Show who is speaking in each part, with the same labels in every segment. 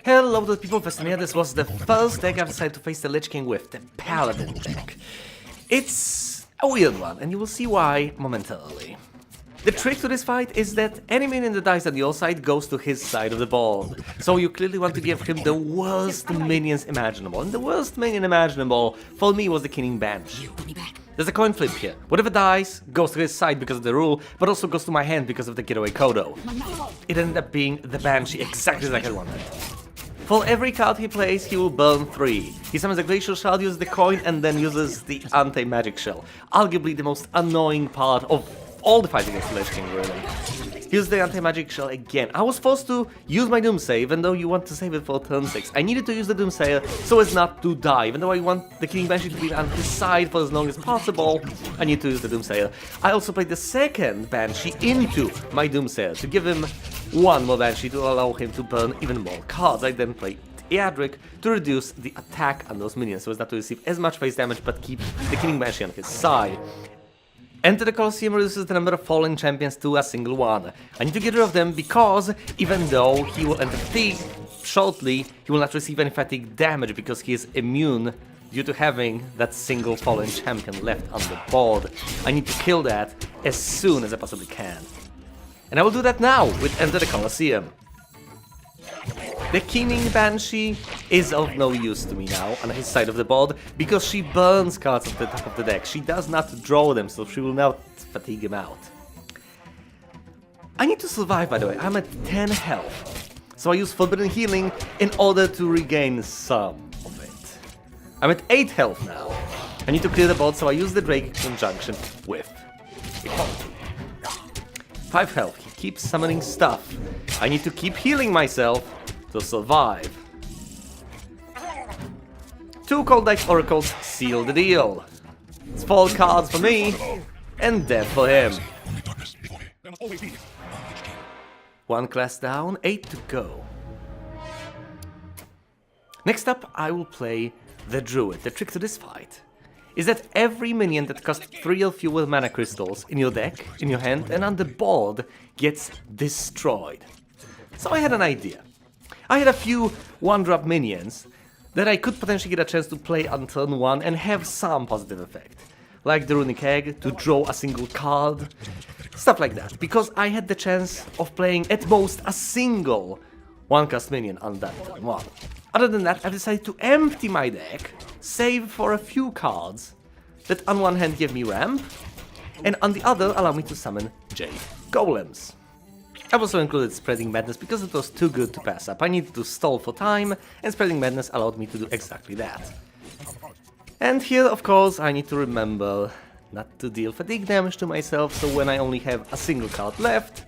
Speaker 1: Hello to the people of Estonia, this was the first deck I've decided to face the Lich King with, the Paladin deck. It's a weird one, and you will see why momentarily. The trick to this fight is that any minion that dies on your side goes to his side of the board. So you clearly want to give him the worst minions imaginable. And the worst minion imaginable for me was the King Banshee. There's a coin flip here. Whatever dies goes to his side because of the rule, but also goes to my hand because of the getaway Kodo. It ended up being the Banshee exactly like I wanted. For every card he plays, he will burn 3. He summons a Glacial Shard, uses the coin, and then uses the Anti-Magic Shell. Arguably the most annoying part of all the fights against the Lich King, really. Here's the Anti-Magic Shell again. I was forced to use my Doomsayer, even though you want to save it for turn 6. I needed to use the Doomsayer so as not to die. Even though I want the King Banshee to be on his side for as long as possible, I need to use the Doomsayer. I also played the second Banshee into my Doomsayer to give him one more Banshee to allow him to burn even more cards. I then played Eadric to reduce the attack on those minions so as not to receive as much face damage but keep the King Banshee on his side. Enter the Colosseum reduces the number of fallen champions to a single one. I need to get rid of them because even though he will enter fatigue shortly, he will not receive any fatigue damage because he is immune due to having that single fallen champion left on the board. I need to kill that as soon as I possibly can. And I will do that now with Enter the Colosseum. The King Banshee is of no use to me now on his side of the board because she burns cards at the top of the deck. She does not draw them, so she will not fatigue him out. I need to survive, by the way. I'm at 10 health, so I use Forbidden Healing in order to regain some of it. I'm at 8 health now. I need to clear the board, so I use the Drake conjunction with Equality. 5 health. He keeps summoning stuff. I need to keep healing myself to survive. 2 Cold Deck Oracles seal the deal. It's 4 cards for me, and death for him. 1 class down, 8 to go. Next up, I will play the Druid. The trick to this fight is that every minion that costs 3 or fewer mana crystals in your deck, in your hand, and on the board gets destroyed. So I had an idea. I had a few 1-drop minions that I could potentially get a chance to play on turn 1 and have some positive effect. Like the Runic Egg, to draw a single card, stuff like that. Because I had the chance of playing at most a single 1-cost minion on that turn 1. Other than that, I've decided to empty my deck, save for a few cards that on one hand give me ramp, and on the other allow me to summon Jade Golems. I've also included Spreading Madness because it was too good to pass up. I needed to stall for time, and Spreading Madness allowed me to do exactly that. And here, of course, I need to remember not to deal fatigue damage to myself, so when I only have a single card left,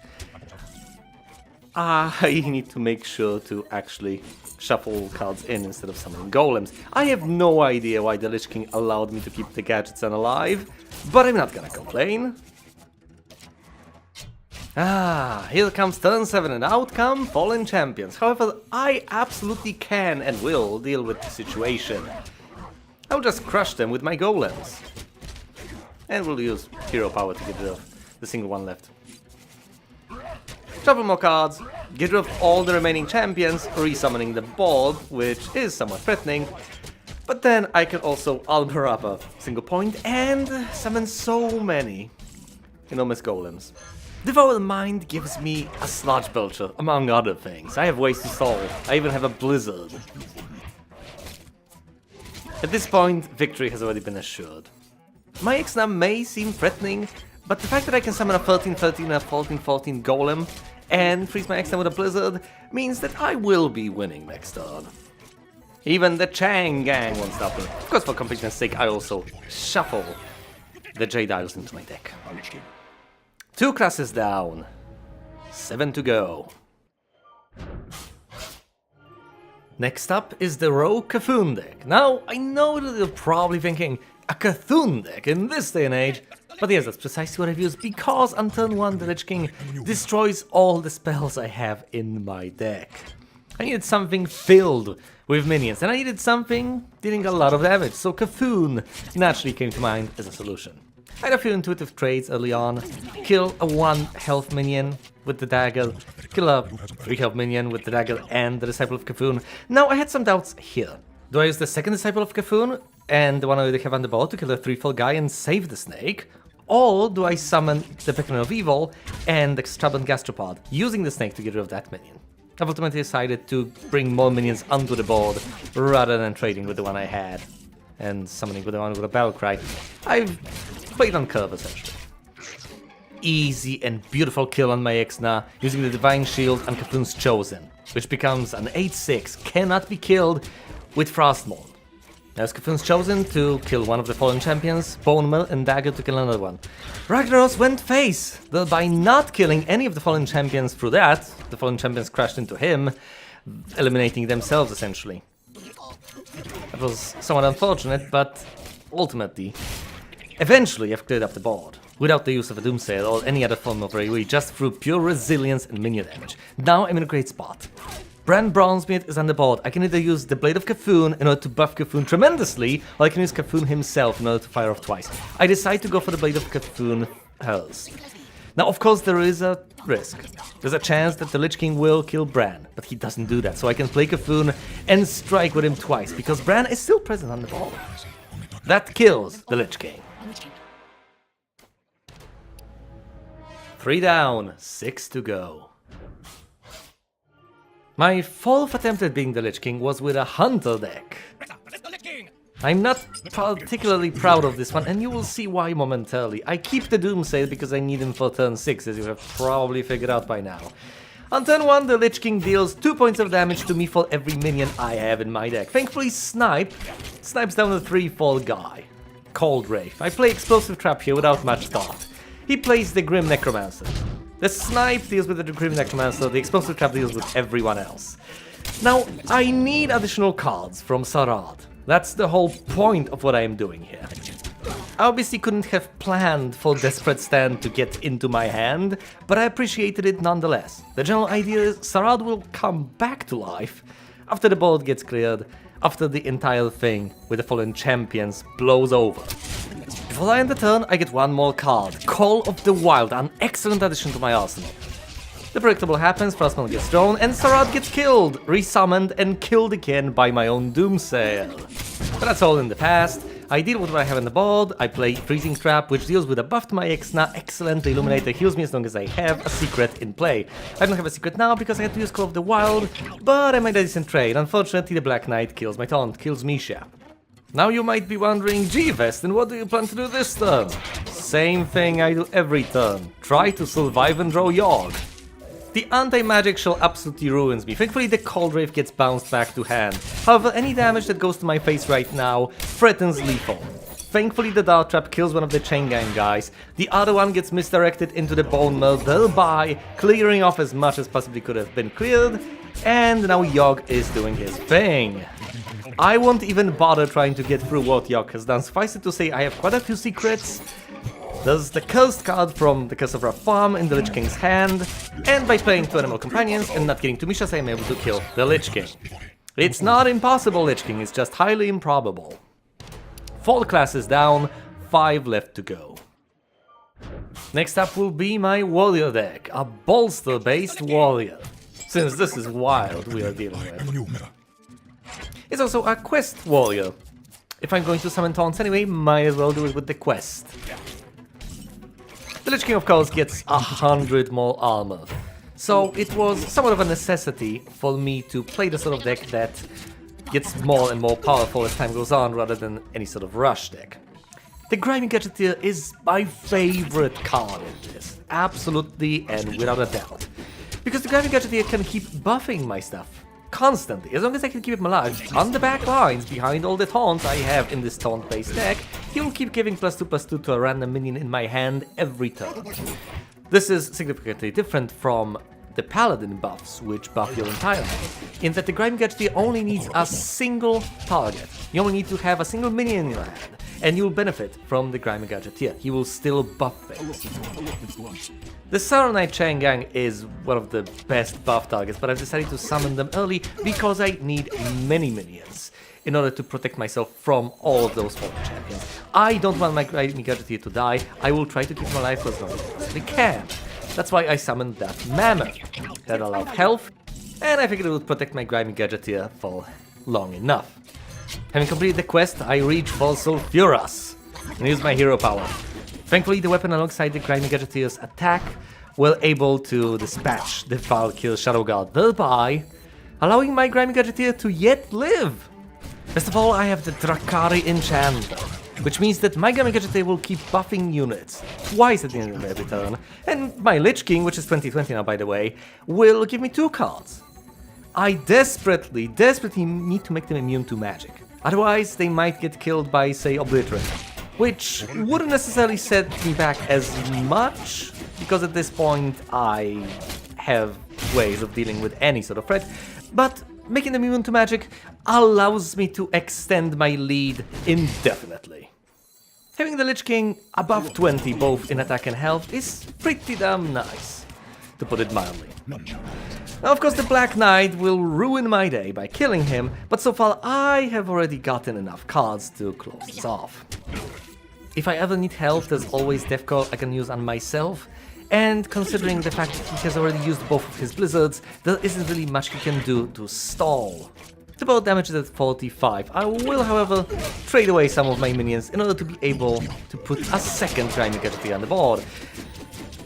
Speaker 1: I need to make sure to actually shuffle cards in instead of summoning golems. I have no idea why the Lich King allowed me to keep the gadgets alive, but I'm not gonna complain. Here comes turn 7 and out come Fallen Champions. However, I absolutely can and will deal with the situation. I'll just crush them with my golems. And we'll use hero power to get rid of the single one left. Shuffle more cards, get rid of all the remaining champions, resummoning the board, which is somewhat threatening. But then I can also armor up a single point and summon so many enormous golems. Devour Mind gives me a Sludge Belcher, among other things. I have ways to solve. I even have a Blizzard. At this point, victory has already been assured. My Ixna may seem threatening, but the fact that I can summon a 13-13 and a 14-14 Golem and freeze my Ixna with a Blizzard means that I will be winning next turn. Even the Chang Gang won't stop me. Of course, for completeness sake, I also shuffle the Jade Isles into my deck. 2 classes down, 7 to go. Next up is the Rogue Cthulhu deck. Now, I know that you're probably thinking, a Cthulhu deck in this day and age, but yes, that's precisely what I've used, because on turn 1 the Lich King destroys all the spells I have in my deck. I needed something filled with minions, and I needed something dealing a lot of damage, so Cthulhu naturally came to mind as a solution. I had a few intuitive trades early on. Kill a 1 health minion with the dagger, kill a 3 health minion with the dagger and the Disciple of Cthulhu. Now I had some doubts here. Do I use the second Disciple of Cthulhu and the one I already have on the board to kill a 3-fall guy and save the snake? Or do I summon the Beacon of Evil and the Stubborn Gastropod, using the snake to get rid of that minion? I've ultimately decided to bring more minions onto the board rather than trading with the one I had and summoning with the one with a battle cry. I've played on curve essentially. Easy and beautiful kill on my Ixna using the Divine Shield and Cthulhu's Chosen, which becomes an 8-6, cannot be killed with Frostmourne. Now it's Cthulhu's Chosen to kill one of the fallen champions, Bone Mill and Dagger to kill another one. Ragnaros went face, though by not killing any of the fallen champions through that, the fallen champions crashed into him, eliminating themselves essentially. That was somewhat unfortunate, but ultimately, eventually I've cleared up the board, without the use of a Doomsail or any other form of AoE, just through pure resilience and minion damage. Now I'm in a great spot. Bran Bronzemid is on the board. I can either use the Blade of Cthulhu in order to buff Cthulhu tremendously, or I can use Cthulhu himself in order to fire off twice. I decide to go for the Blade of Cthulhu first. Now, of course, there is a risk. There's a chance that the Lich King will kill Bran, but he doesn't do that, so I can play Cthulhu and strike with him twice, because Bran is still present on the board. That kills the Lich King. 3 down, 6 to go. My 4th attempt at being the Lich King was with a Hunter deck. I'm not particularly proud of this one, and you will see why momentarily. I keep the Doomsail because I need him for turn 6, as you have probably figured out by now. On turn 1, the Lich King deals 2 points of damage to me for every minion I have in my deck. Thankfully, snipes down a 3-fall guy. Cold Wraith. I play Explosive Trap here without much thought. He plays the Grim Necromancer. The Snipe deals with the Grim Necromancer, the Explosive Trap deals with everyone else. Now, I need additional cards from Sarad. That's the whole point of what I am doing here. I obviously couldn't have planned for Desperate Stand to get into my hand, but I appreciated it nonetheless. The general idea is Sarad will come back to life after the board gets cleared, after the entire thing with the fallen champions blows over. Before I end the turn, I get one more card, Call of the Wild, an excellent addition to my arsenal. The predictable happens, Frostmourne gets thrown, and Sarad gets killed, resummoned and killed again by my own Doomsail. But that's all in the past. I deal with what I have on the board, I play Freezing Trap, which deals with a buff to my Ixna, excellent, the Illuminator heals me as long as I have a secret in play. I don't have a secret now because I had to use Call of the Wild, but I made a decent trade. Unfortunately, the Black Knight kills my taunt, kills Misha. Now you might be wondering, gee Vestin, what do you plan to do this turn? Same thing I do every turn, try to survive and draw Yogg. The anti-magic shell absolutely ruins me. Thankfully the Cold Wraith gets bounced back to hand. However, any damage that goes to my face right now threatens lethal. Thankfully the Dart Trap kills one of the Chain Gang guys, the other one gets misdirected into the Bone Mill, thereby clearing off as much as possibly could have been cleared, and now Yogg is doing his thing. I won't even bother trying to get through what Yogg has done. Suffice it to say, I have quite a few secrets. There's the Cursed card from the Curse of Rafam in the Lich King's hand, and by playing 2 Animal Companions and not getting to Mishas, I am able to kill the Lich King. It's not impossible, Lich King, it's just highly improbable. 4 classes down, 5 left to go. Next up will be my Warrior deck, a bolster-based Warrior, since this is wild we are dealing with. It's also a Quest Warrior. If I'm going to summon taunts anyway, might as well do it with the Quest. The Lich King, of course, gets 100 more armor, so it was somewhat of a necessity for me to play the sort of deck that gets more and more powerful as time goes on, rather than any sort of rush deck. The Grimy Gadgeteer is my favorite card in this, absolutely and without a doubt, because the Grimy Gadgeteer can keep buffing my stuff constantly, as long as I can keep him alive on the back lines behind all the taunts I have in this taunt-based deck. He will keep giving +2/+2 to a random minion in my hand every turn. This is significantly different from the Paladin buffs, which buff your entire hand, in that the Grimy Gadgeteer only needs a single target. You only need to have a single minion in your hand, and you'll benefit from the Grimy Gadgeteer. He will still buff things. The Saronite Chain Gang is one of the best buff targets, but I've decided to summon them early because I need many minions in order to protect myself from all of those fallen champions. I don't want my Grimy Gadgeteer to die. I will try to keep him alive for as long as I possibly can. That's why I summoned that Mammoth. Had a lot of health, and I figured it would protect my Grimy Gadgeteer for long enough. Having completed the quest, I reach for Sulfuras and use my hero power. Thankfully, the weapon alongside the Grimy Gadgeteer's attack were able to dispatch the Valkyr Shadow Guard, thereby allowing my Grimy Gadgeteer to yet live. Best of all, I have the Drakari Enchanter, which means that my Grimy Gadgeteer will keep buffing units twice at the end of every turn, and my Lich King, which is 2020 now by the way, will give me 2 cards. I desperately need to make them immune to magic. Otherwise, they might get killed by, say, Obliterate, which wouldn't necessarily set me back as much, because at this point I have ways of dealing with any sort of threat, but making them immune to magic allows me to extend my lead indefinitely. Having the Lich King above 20 both in attack and health is pretty damn nice, to put it mildly. Now, of course, the Black Knight will ruin my day by killing him, but so far I have already gotten enough cards to close this off. If I ever need health, there's always Deathcore I can use on myself, and considering the fact that he has already used both of his blizzards, there isn't really much he can do to stall. The board damage is at 45. I will, however, trade away some of my minions in order to be able to put a second Grimy Gadgeteer on the board.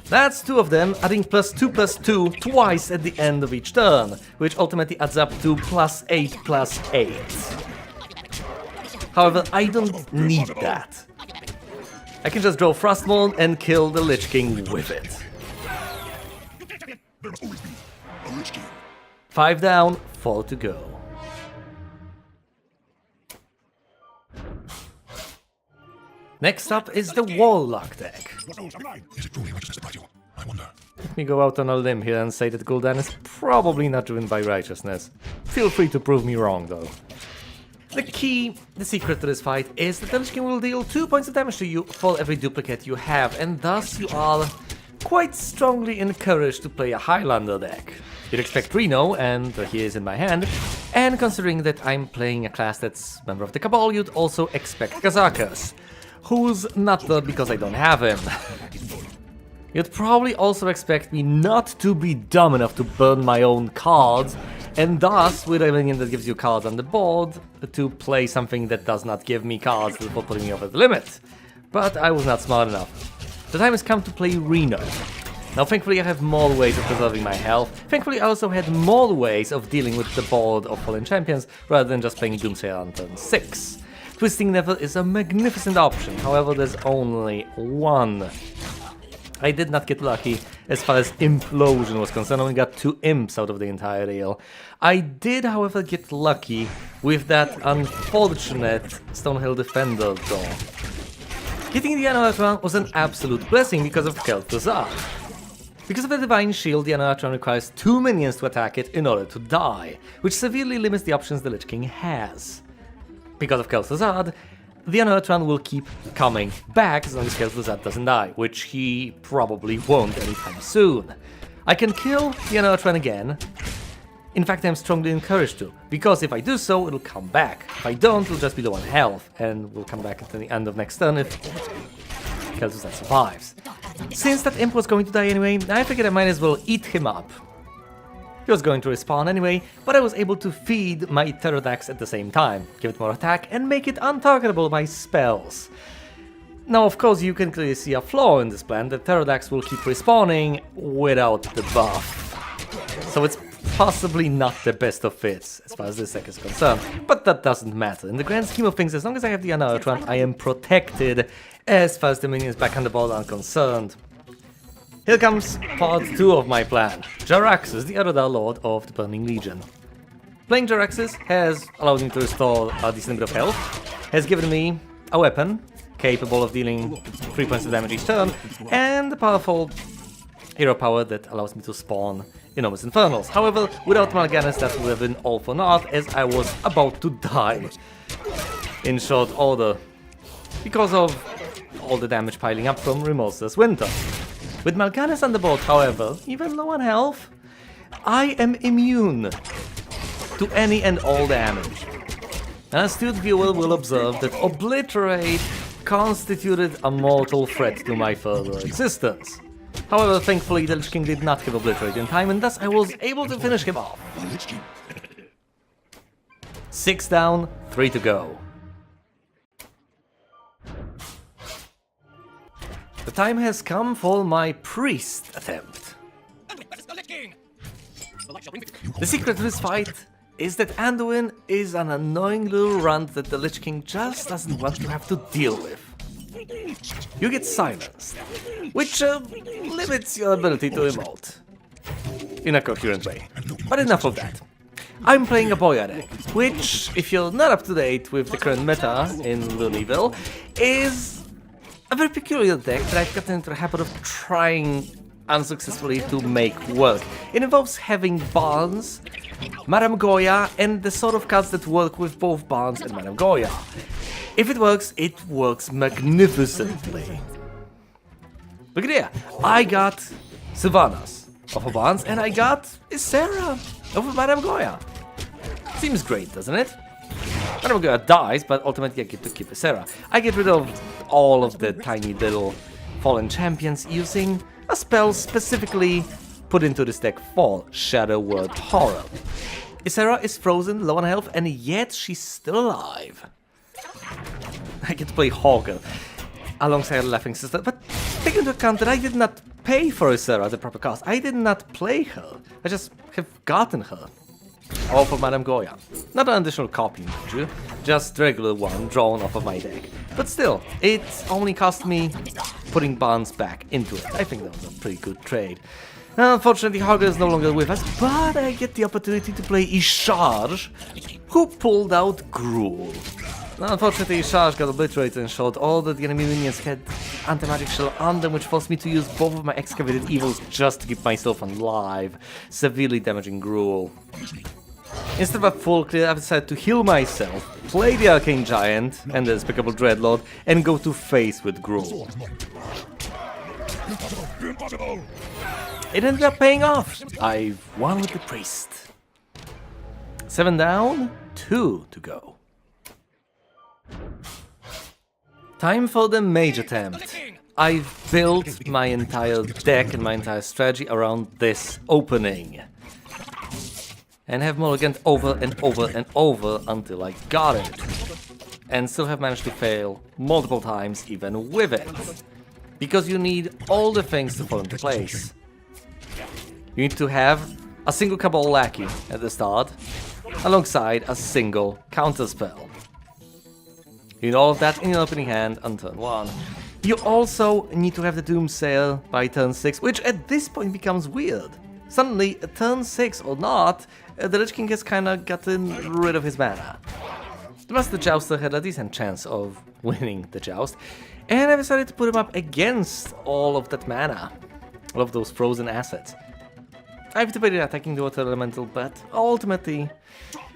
Speaker 1: That's 2 of them, adding +2/+2 twice at the end of each turn, which ultimately adds up to +8/+8. However, I don't need that. I can just draw Frostmourne and kill the Lich King with it.
Speaker 2: There must always be a Lich King.
Speaker 1: 5 down, 4 to go. Next up is the Warlock deck.
Speaker 2: Is it truly righteousness that drives you? I wonder.
Speaker 1: Let me go out on a limb here and say that Gul'dan is probably not driven by righteousness. Feel free to prove me wrong, though. The secret to this fight is that the Lich King will deal 2 points of damage to you for every duplicate you have, and thus you are quite strongly encouraged to play a Highlander deck. You'd expect Reno, and he is in my hand, and considering that I'm playing a class that's member of the Cabal, you'd also expect Kazakus, who's not there because I don't have him. You'd probably also expect me not to be dumb enough to burn my own cards, and thus, with a minion that gives you cards on the board, to play something that does not give me cards before putting me over the limit. But I was not smart enough. The time has come to play Reno. Now thankfully I have more ways of preserving my health. Thankfully I also had more ways of dealing with the board of Fallen Champions, rather than just playing Doomsayer on turn 6. Twisting Nether is a magnificent option, however there's only one. I did not get lucky as far as Implosion was concerned, I only got 2 imps out of the entire deal. I did, however, get lucky with that unfortunate Stonehill Defender draw. Getting the Anoatron was an absolute blessing because of Kel'Thuzad. Because of the Divine Shield, the Anoatron requires 2 minions to attack it in order to die, which severely limits the options the Lich King has. Because of Kel'Thuzad, the Anoatron will keep coming back as long as Kel'Thuzad doesn't die, which he probably won't anytime soon. I can kill the Anoatron again. In fact, I'm strongly encouraged to, because if I do so, it'll come back. If I don't, it'll just be low on health, and will come back at the end of next turn if Kel'Thuzad survives. Since that imp was going to die anyway, I figured I might as well eat him up. He was going to respawn anyway, but I was able to feed my Pterodax at the same time, give it more attack, and make it untargetable by spells. Now, of course, you can clearly see a flaw in this plan, that Pterodax will keep respawning without the buff. So it's possibly not the best of fits, as far as this deck is concerned, but that doesn't matter. In the grand scheme of things, as long as I have the Anoatron, I am protected as far as the minions back on the board are concerned. Here comes part 2 of my plan. Jaraxxus, the Eredar Lord of the Burning Legion. Playing Jaraxxus has allowed me to restore a decent bit of health, has given me a weapon capable of dealing 3 points of damage each turn, and a powerful hero power that allows me to spawn enormous infernals. However, without Mal'Ganis that would have been all for naught, as I was about to die in short order, because of all the damage piling up from Remorseless Winter. With Mal'Ganis on the board, however, even low on health, I am immune to any and all damage. An astute viewer will observe that Obliterate constituted a mortal threat to my further existence. However, thankfully the Lich King did not have Obliterate in time, and thus I was able to finish him off.
Speaker 2: The Lich King.
Speaker 1: 6 down, 3 to go. The time has come for my priest attempt. The secret to this fight is that Anduin is an annoying little runt that the Lich King just doesn't want to have to deal with. You get silenced, which limits your ability to emote in a coherent way. But enough of that. I'm playing a Boya deck, which, if you're not up to date with the current meta in Luneville, is a very peculiar deck that I've gotten into the habit of trying unsuccessfully to make work. It involves having Barnes, Madame Goya, and the sort of cards that work with both Barnes and Madame Goya. If it works magnificently. Look at here, I got Sylvanas of a Barnes and I got Isera of a Madame Goya. Seems great, doesn't it? Madame Goya dies, but ultimately I get to keep Isera. I get rid of all of the tiny little fallen champions using a spell specifically put into this deck for Shadow World Horror. Isera is frozen, low on health, and yet she's still alive. I get to play Hogger alongside Laughing Sister, but take into account that I did not pay for Isera at the proper cost. I did not play her, I just have gotten her. All for Madame Goya. Not an additional copy, mind you, just regular one drawn off of my deck. But still, it only cost me putting Barnes back into it. I think that was a pretty good trade. Unfortunately, Hogger is no longer with us, but I get the opportunity to play Isharj, who pulled out Gruul. Unfortunately, Isharj got obliterated and showed all that the enemy minions had anti-magic shell on them, which forced me to use both of my excavated evils just to keep myself alive, severely damaging Gruul. Instead of a full clear, I've decided to heal myself, play the Arcane Giant and the Despicable Dreadlord, and go to face with Gruul.
Speaker 2: Impossible!
Speaker 1: It ended up paying off. I've won with the priest. 7 down, 2 to go. Time for the mage attempt. I've built my entire deck and my entire strategy around this opening. And have mulliganed over and over and over until I got it. And still have managed to fail multiple times even with it. Because you need all the things to fall into place. You need to have a single Cabal Lackey at the start, alongside a single counterspell. You need all of that in your opening hand on turn 1. You also need to have the Doomsayer by turn 6, which at this point becomes weird. Suddenly, at turn 6 or not, the Lich King has kinda gotten rid of his mana. Plus the Jouster had a decent chance of winning the joust, and I decided to put him up against all of that mana, all of those frozen assets. I've debated attacking the Water Elemental, but ultimately,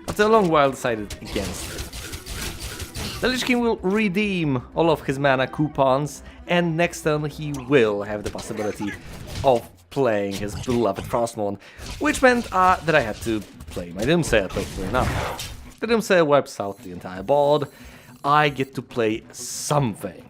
Speaker 1: after a long while, decided against it. The Lich King will redeem all of his mana coupons, and next turn he will have the possibility of playing his beloved Frostmourne, which meant that I had to play my Doomsayer, totally enough. The Doomsayer wipes out the entire board. I get to play something.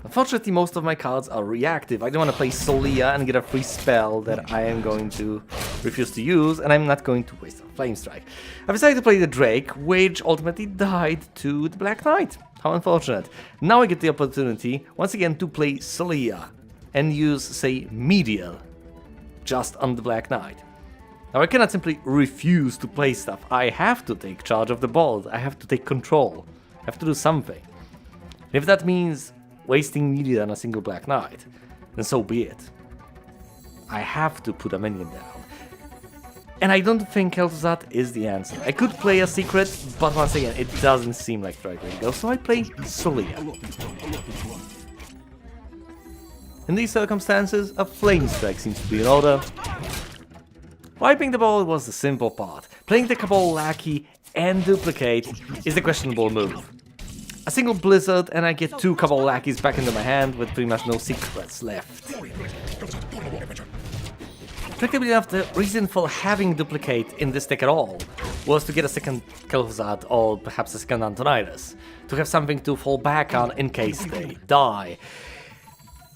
Speaker 1: Unfortunately, most of my cards are reactive. I don't want to play Solia and get a free spell that I am going to refuse to use, and I'm not going to waste a Flame Strike. I decided to play the Drake, which ultimately died to the Black Knight. How unfortunate. Now I get the opportunity, once again, to play Solia and use, say, Meteor just on the Black Knight. Now I cannot simply refuse to play stuff. I have to take charge of the board. I have to take control. I have to do something. And if that means wasting Meteor on a single Black Knight, then so be it. I have to put a minion down. And I don't think Kel'Thuzad is the answer. I could play a secret, but once again, it doesn't seem like the right way to go, so I play Solia. In these circumstances, a Flame Strike seems to be in order. Wiping the board was the simple part. Playing the Cabal Lackey and Duplicate is the questionable move. A single Blizzard and I get 2 Cabal Lackeys back into my hand with pretty much no secrets left. Predictably enough, the reason for having Duplicate in this deck at all was to get a second Kel'Thuzad or perhaps a second Antonidas, to have something to fall back on in case they die.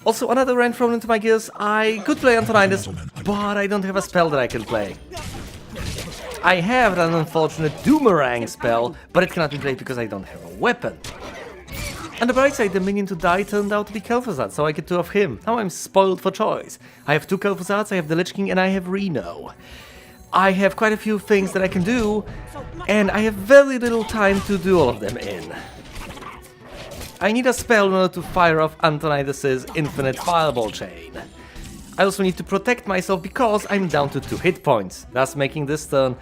Speaker 1: Also, another rant thrown into my gears, I could play Antonidas, but I don't have a spell that I can play. I have an unfortunate Doomerang spell, but it cannot be played because I don't have a weapon. On the bright side, the minion to die turned out to be Kel'Thuzad, so I get 2 of him. Now I'm spoiled for choice. I have 2 Kel'Thuzads, I have the Lich King, and I have Reno. I have quite a few things that I can do, and I have very little time to do all of them in. I need a spell in order to fire off Antonidas' infinite fireball chain. I also need to protect myself because I'm down to 2 hit points, thus making this turn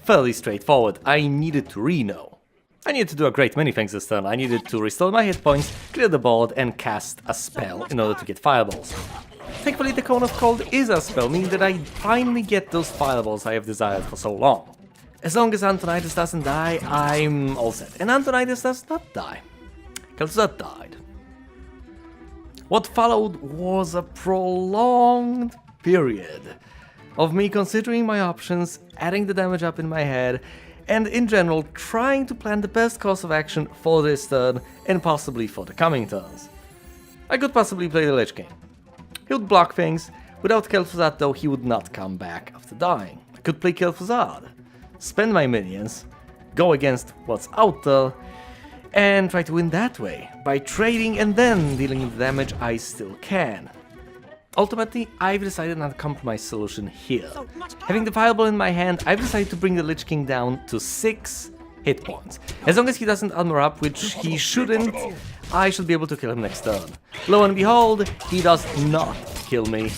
Speaker 1: fairly straightforward. I needed to Reno. I needed to do a great many things this turn. I needed to restore my hit points, clear the board, and cast a spell in order to get fireballs. Thankfully, the Cone of Cold is a spell, meaning that I finally get those fireballs I have desired for so long. As long as Antonidas doesn't die, I'm all set. And Antonidas does not die. Kel'Thuzad died. What followed was a prolonged period of me considering my options, adding the damage up in my head, and in general trying to plan the best course of action for this turn and possibly for the coming turns. I could possibly play the Lich King. He would block things. Without Kel'Thuzad though, he would not come back after dying. I could play Kel'Thuzad, spend my minions, go against what's out there, and try to win that way, by trading and then dealing the damage I still can. Ultimately, I've decided on a compromise solution here. Having the fireball in my hand, I've decided to bring the Lich King down to 6 hit points. As long as he doesn't armor up, which he shouldn't, I should be able to kill him next turn. Lo and behold, he does not kill me,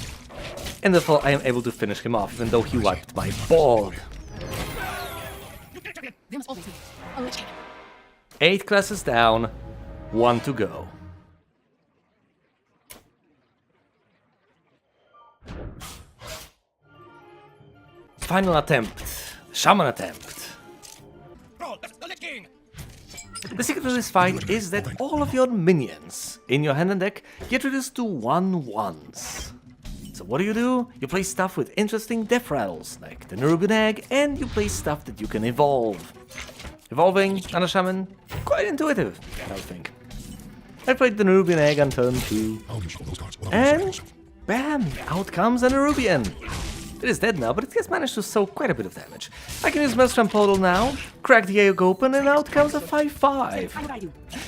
Speaker 1: and therefore I am able to finish him off, even though he wiped my board. 8 classes down, 1 to go. Final attempt. Shaman attempt. The secret of this fight is that all of your minions in your hand and deck get reduced to 1/1s. So what do? You play stuff with interesting death rattles, like the Nerubian Egg, and you play stuff that you can evolve. Evolving on a shaman, quite intuitive, I think. I played the Nerubian Egg on turn 2,
Speaker 2: I'll use all those cards.
Speaker 1: and bam, out comes a Nerubian. It is dead now, but it has managed to soak quite a bit of damage. I can use Maelstrom Portal now, crack the egg open, and out comes a 5/5.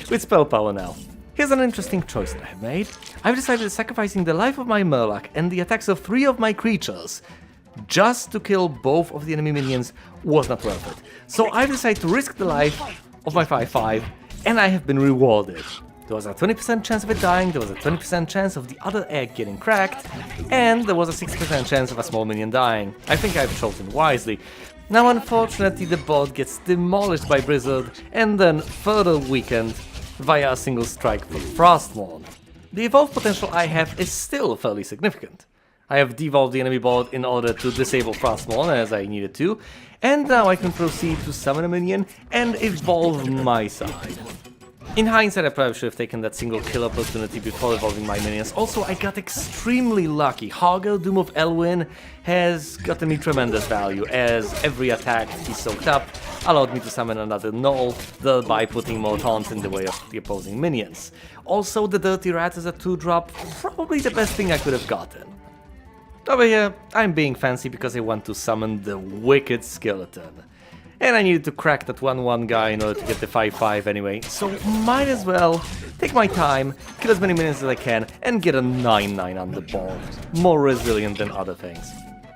Speaker 1: With spell power now. Here's an interesting choice that I have made. I've decided that sacrificing the life of my Murloc and the attacks of 3 of my creatures just to kill both of the enemy minions was not worth it. So I've decided to risk the life of my 5/5, and I have been rewarded. There was a 20% chance of it dying, there was a 20% chance of the other egg getting cracked, and there was a 60% chance of a small minion dying. I think I've chosen wisely. Now unfortunately the board gets demolished by Blizzard and then further weakened via a single strike from Frostmourne. The evolve potential I have is still fairly significant. I have devolved the enemy board in order to disable Frostmourne as I needed to, and now I can proceed to summon a minion and evolve my side. In hindsight, I probably should have taken that single kill opportunity before evolving my minions. Also, I got extremely lucky. Hogger, Doom of Elwyn, has gotten me tremendous value, as every attack he soaked up allowed me to summon another Null, thereby putting more taunts in the way of the opposing minions. Also, the Dirty Rat is a 2-drop, probably the best thing I could have gotten. Over here, I'm being fancy because I want to summon the Wicked Skeleton. And I needed to crack that 1/1 guy in order to get the 5/5 anyway, so might as well take my time, kill as many minions as I can, and get a 9/9 on the board. More resilient than other things.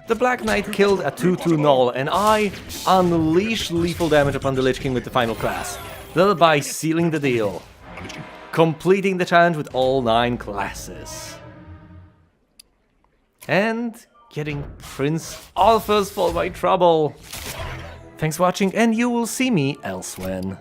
Speaker 1: The Black Knight killed a 2/2 Null, and I unleash lethal damage upon the Lich King with the final class, thereby sealing the deal, completing the challenge with all 9 classes. And getting Prince Arthur's for my trouble. Thanks for watching, and you will see me elsewhere.